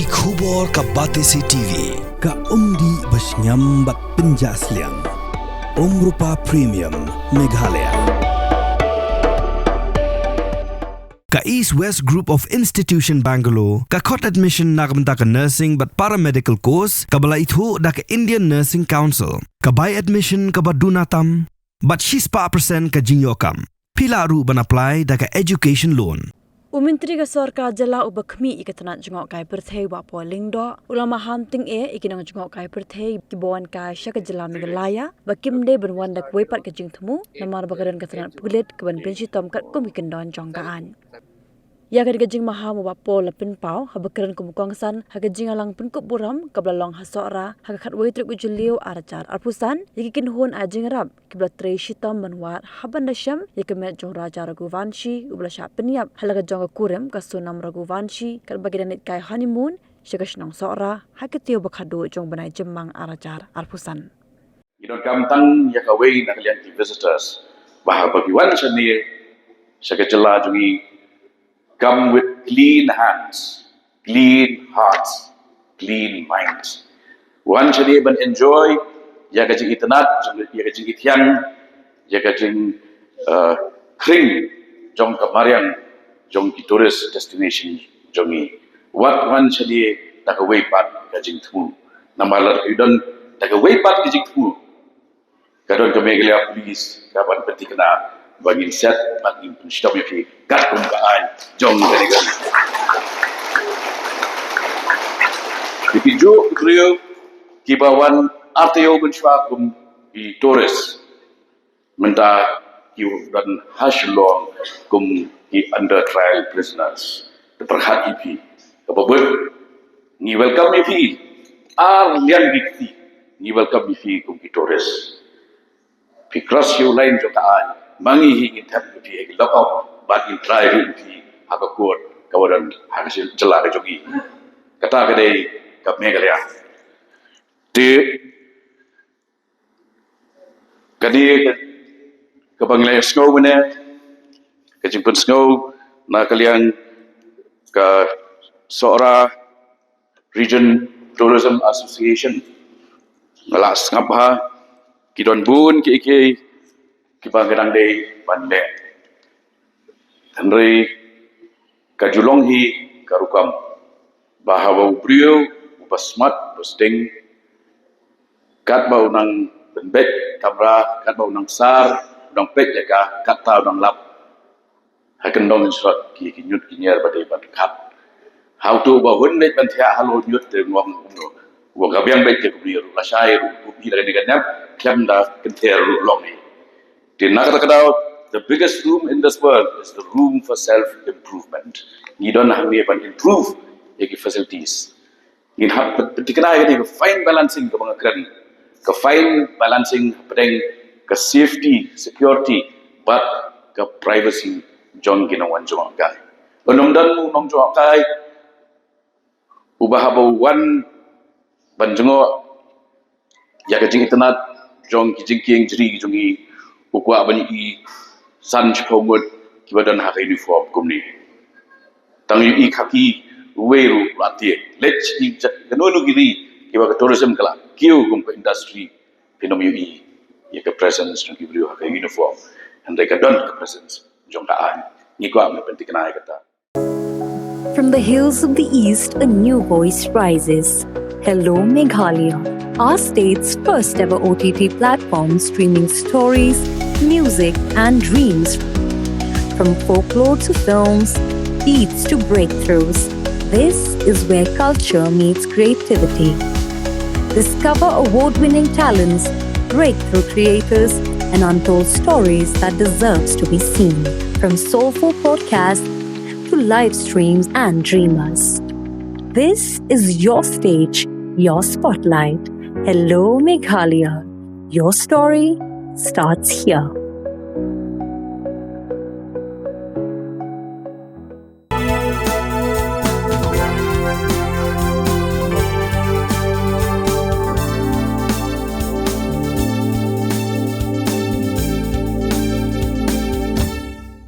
Ki khubor ka Batesi TV. Ka umdi basnyambat penjaslian. Rupa Premium Meghalaya. Ka East West Group of Institution Bangalore, ka Court Admission nakamta ka Nursing but Paramedical Course, ka bala itu da ka Indian Nursing Council, ka By Admission ka Badunatam, but 6% ka Jingyokam. Pila ru ban apply da ka Education Loan. Umintri ka sarkar jala ubakmi ikatanat jengok kai perthei wa po lingdo ulama Maham Tyngeh ikinang jengok kai perthei kibawan ka syaka jala Meghalaya bakim de benwan dak wepat ka Jingthmu namar bakaran katanat pulit keban pensi tom kat kum ikendon jongkaan ya ka jing Maham wa po lapin pau habakaran kumukongsan ha jing alang penkup buram kablalong hasora ha khat wei truk ujulio arajar arpusan ikin hun ajing rab kiblat tre shitam benwat haban dasham ikemet jong raja Raghuvanshi ublasha penyap halaga jong kurem kasunam Raghuvanshi kat bagian kai honeymoon syakashnong sora ha ketio bakhadu jong banai jemang arajar arpusan Kamtang ya Kawei na kalian ki visitors bahwa bagiwan seni syakajala jungi come with clean hands, clean hearts, clean minds. Wan seni ban enjoy ya kajing itanat, ya kajing itian, ya kajing kring jong kamariang jong ki tourist destination jongi. Wat wan seni takaway pat kajing Jingthmu. Namalar idon takaway pat kajing Jingthmu. Kadon kami Meghalaya Police kapan peti kena bagi set bagi penstop itu kat pembukaan jong dari kan. Dipiju kriyo kibawan arteo bencuakum di Torres menta kiu dan hasilong kum di under trial prisoners terperhat ipi kapabut ni welcome ipi lian bikti ni welcome ipi kum di Torres pikras yu lain jotaan mangi hingin tap di lock up but in try di hakakut kawadan hasil jela ke jogi kata kedai kap Meghalaya di kadi ke Bangladesh snow mana ke jemput snow na kalian ke Sora Region Tourism Association ngalas ngapa kidon bun ke kibang dei bande Henry kajulong hi karukam bahawa beliau basmat posting kat bau nang benbet tabra kat bau nang sar nang pet jaka kat tau nang lap hakan dong surat ki nyut kinyer badai bad kap how to ba hun net ban thia halo nyut te ngom wo gabyang bet ke beliau la shai ru pi la neganap klam da kenter long ni the biggest room in this world is the room for self-improvement. You don't have to improve your facilities. You have to fine balancing the fine balancing the safety, security, but the privacy. John gina wan jong kai. Onongdan nong jong kai. Ubahabo wan banjengo ya kajing internet jong kijing king jri jongi ukwa bani I san chpomut kibadan ha uniform kumni tang I khaki weru latie let's I kanonu giri kiba tourism kala kiu kum industry pinom I ya ka presence jong gibru ha uniform and they ka don ka presence jong taan ni ko am penting na kata. From the hills of the east, a new voice rises. Hello Meghalaya, our state's first ever OTT platform streaming stories, music and dreams. From folklore to films, beats to breakthroughs, this is where culture meets creativity. Discover award-winning talents, breakthrough creators, and untold stories that deserves to be seen. From soulful podcasts to live streams and dreamers. This is your stage, your spotlight. Hello Meghalaya. Your story starts here.